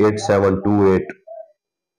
8728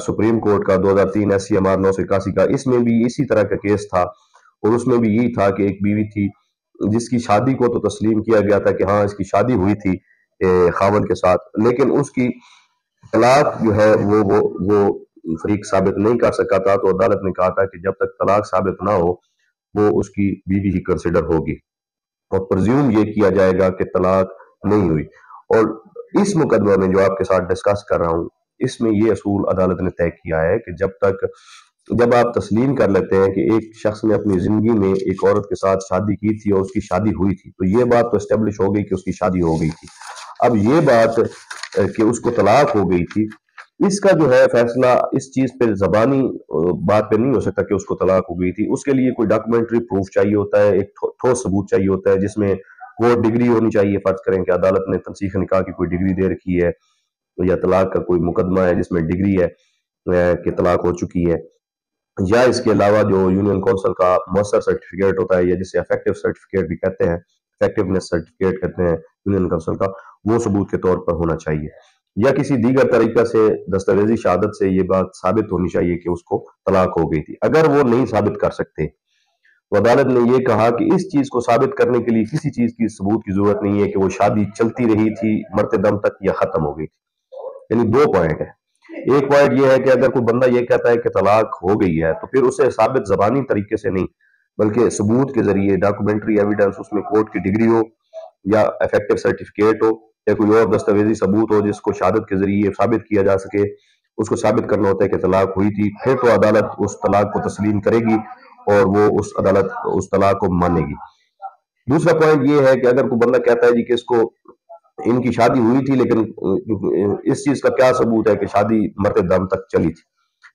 supreme court کا 2003 SCMR 981 کا، اس میں بھی اسی طرح کا کیس تھا، اور اس میں بھی یہی تھا کہ ایک بیوی تھی جس کی شادی کو تو تسلیم کیا گیا تھا کہ ہاں اس کی شادی ہوئی تھی خاوند کے ساتھ، لیکن اس کی طلاق جو ہے وہ فریق ثابت نہیں کر سکا تھا، تو عدالت نے کہا تھا کہ جب تک طلاق ثابت نہ ہو وہ اس کی بیوی ہی کنسیڈر ہوگی، اور پرزیوم یہ کیا جائے گا کہ طلاق نہیں ہوئی۔ اور اس مقدمہ میں جو آپ کے ساتھ ڈسکس کر رہا ہوں، اس میں یہ اصول عدالت نے طے کیا ہے کہ جب آپ تسلیم کر لیتے ہیں کہ ایک شخص نے اپنی زندگی میں ایک عورت کے ساتھ شادی کی تھی اور اس کی شادی ہوئی تھی، تو یہ بات تو اسٹیبلش ہو گئی کہ اس کی شادی ہو گئی تھی۔ اب یہ بات کہ اس کو طلاق ہو گئی تھی، اس کا جو ہے فیصلہ اس چیز پہ زبانی بات پہ نہیں ہو سکتا کہ اس کو طلاق ہو گئی تھی، اس کے لیے کوئی ڈاکومنٹری پروف چاہیے ہوتا ہے، ایک ٹھوس ثبوت چاہیے ہوتا ہے، جس میں وہ ڈگری ہونی چاہیے، فرض کریں کہ عدالت نے تنسیخ نکاح کی کوئی ڈگری دے رکھی ہے، یا طلاق کا کوئی مقدمہ ہے جس میں ڈگری ہے کہ طلاق ہو چکی ہے، یا اس کے علاوہ جو یونین کونسل کا مؤثر سرٹیفکیٹ ہوتا ہے، یا جسے افیکٹو سرٹیفکیٹ بھی کہتے ہیں، افیکٹونیس سرٹیفکیٹ کہتے ہیں یونین کونسل کا، وہ ثبوت کے طور پر ہونا چاہیے، یا کسی دیگر طریقہ سے دستاویزی شہادت سے یہ بات ثابت ہونی چاہیے کہ اس کو طلاق ہو گئی تھی۔ اگر وہ نہیں ثابت کر سکتے تو عدالت نے یہ کہا کہ اس چیز کو ثابت کرنے کے لیے کسی چیز کی ثبوت کی ضرورت نہیں ہے کہ وہ شادی چلتی رہی تھی مرتے دم تک یا ختم ہو گئی تھی۔ یعنی دو پوائنٹ ہے، ایک پوائنٹ یہ ہے کہ اگر کوئی بندہ یہ کہتا ہے کہ طلاق ہو گئی ہے تو پھر اسے ثابت زبانی طریقے سے نہیں بلکہ ثبوت کے ذریعے، ڈاکومنٹری ایویڈنس، اس میں کورٹ کی ڈگری ہو یا افیکٹو سرٹیفکیٹ ہو یا کوئی اور دستاویزی ثبوت ہو جس کو شہادت کے ذریعے ثابت کیا جا سکے، اس کو ثابت کرنا ہوتا ہے کہ طلاق ہوئی تھی، پھر تو عدالت اس طلاق کو تسلیم کرے گی اور وہ عدالت اس طلاق کو مانے گی۔ دوسرا پوائنٹ یہ ہے کہ اگر کوئی بندہ کہتا ہے جی کہ اس کو ان کی شادی ہوئی تھی لیکن اس چیز کا کیا ثبوت ہے کہ شادی مرتے دم تک چلی تھی،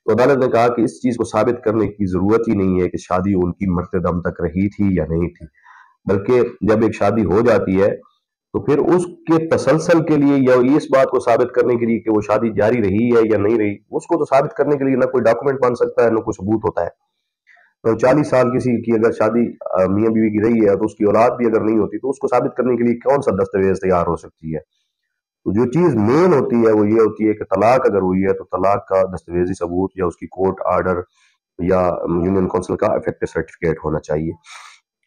تو عدالت نے کہا کہ اس چیز کو ثابت کرنے کی ضرورت ہی نہیں ہے کہ شادی ان کی مرتے دم تک رہی تھی یا نہیں تھی، بلکہ جب ایک شادی ہو جاتی ہے تو پھر اس کے تسلسل کے لیے یا اس بات کو ثابت کرنے کے لیے کہ وہ شادی جاری رہی ہے یا نہیں رہی، اس کو تو ثابت کرنے کے لیے نہ کوئی ڈاکومنٹ بن سکتا ہے نہ کوئی ثبوت ہوتا ہے۔ 40 سال کسی کی اگر شادی میاں بیوی کی رہی ہے تو اس کی اولاد بھی اگر نہیں ہوتی تو اس کو ثابت کرنے کے لیے کون سا دستاویز تیار ہو سکتی ہے؟ تو جو چیز مین ہوتی ہے وہ یہ ہوتی ہے کہ طلاق اگر ہوئی ہے تو طلاق کا دستاویزی ثبوت یا اس کی کورٹ آرڈر یا یونین کونسل کا افیکٹو سرٹیفکیٹ ہونا چاہیے۔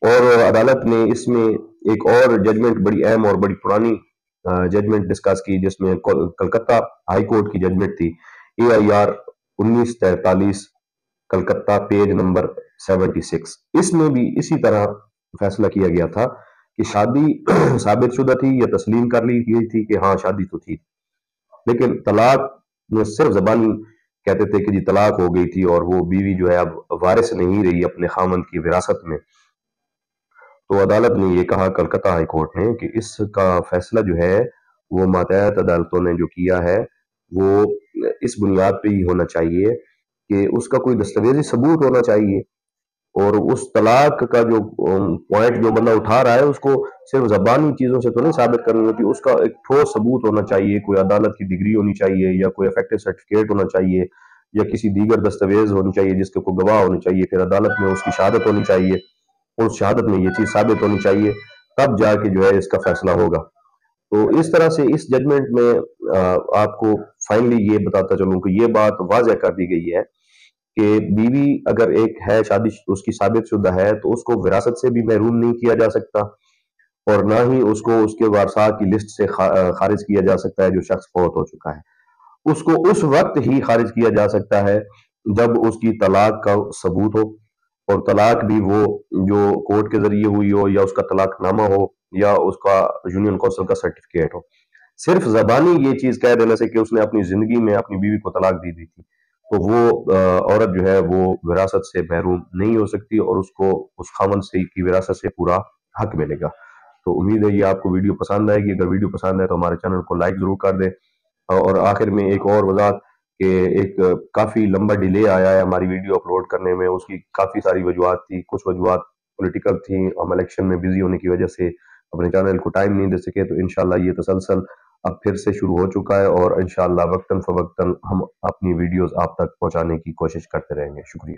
اور عدالت نے اس میں ایک اور ججمنٹ، بڑی اہم اور بڑی پرانی ججمنٹ ڈسکس کی، جس میں کلکتہ ہائی کورٹ کی ججمنٹ تھی AIR 1943 کلکتہ پیج نمبر 76۔ اس میں بھی اسی طرح فیصلہ کیا گیا تھا کہ شادی ثابت شدہ تھی یا تسلیم کر لی گئی تھی کہ ہاں شادی تو تھی، لیکن طلاق میں صرف زبانی کہتے تھے کہ جی طلاق ہو گئی تھی اور وہ بیوی جو ہے اب وارث نہیں رہی اپنے خامند کی وراثت میں۔ تو عدالت نے یہ کہا، کلکتہ ہائی کورٹ نے، کہ اس کا فیصلہ جو ہے وہ ماتحت عدالتوں نے جو کیا ہے وہ اس بنیاد پہ ہی ہونا چاہیے کہ اس کا کوئی دستاویزی ثبوت ہونا چاہیے، اور اس طلاق کا جو پوائنٹ جو بندہ اٹھا رہا ہے اس کو صرف زبانی چیزوں سے تو نہیں ثابت کرنی ہوتی، اس کا ایک ٹھوس ثبوت ہونا چاہیے، کوئی عدالت کی ڈگری ہونی چاہیے یا کوئی افیکٹو سرٹیفکیٹ ہونا چاہیے یا کسی دیگر دستاویز ہونی چاہیے جس کے کوئی گواہ ہونی چاہیے، پھر عدالت میں اس کی شہادت ہونی چاہیے، اور اس شہادت میں یہ چیز ثابت ہونی چاہیے، تب جا کے جو ہے اس کا فیصلہ ہوگا۔ تو اس طرح سے اس ججمنٹ میں آپ کو فائنلی یہ بتاتا چلوں کہ یہ بات واضح کر دی گئی ہے کہ بیوی اگر ایک ہے شادی اس کی ثابت شدہ ہے تو اس کو وراثت سے بھی محروم نہیں کیا جا سکتا، اور نہ ہی اس کو اس کے وارثاء کی لسٹ سے خارج کیا جا سکتا ہے جو شخص فوت ہو چکا ہے۔ اس کو اس وقت ہی خارج کیا جا سکتا ہے جب اس کی طلاق کا ثبوت ہو، اور طلاق بھی وہ جو کورٹ کے ذریعے ہوئی ہو یا اس کا طلاق نامہ ہو یا اس کا یونین کونسل کا سرٹیفکیٹ ہو۔ صرف زبانی یہ چیز کہہ دینے سے کہ اس نے اپنی زندگی میں اپنی بیوی کو طلاق دی تھی تو وہ عورت جو ہے وہ وراثت سے محروم نہیں ہو سکتی، اور اس کو اس خاوند سے کی وراثت سے پورا حق ملے گا۔ تو امید ہے یہ آپ کو ویڈیو پسند آئے گی، اگر ویڈیو پسند ہے تو ہمارے چینل کو لائک ضرور کر دیں، اور آخر میں ایک اور وضاحت کہ ایک کافی لمبا ڈیلے آیا ہے ہماری ویڈیو اپلوڈ کرنے میں، اس کی کافی ساری وجوہات تھی، کچھ وجوہات پولیٹیکل تھیں، ہم الیکشن میں بزی ہونے کی وجہ سے اپنے چینل کو ٹائم نہیں دے سکے، تو انشاءاللہ یہ تسلسل اب پھر سے شروع ہو چکا ہے، اور انشاءاللہ وقتاً فوقتاً ہم اپنی ویڈیوز آپ تک پہنچانے کی کوشش کرتے رہیں گے۔ شکریہ۔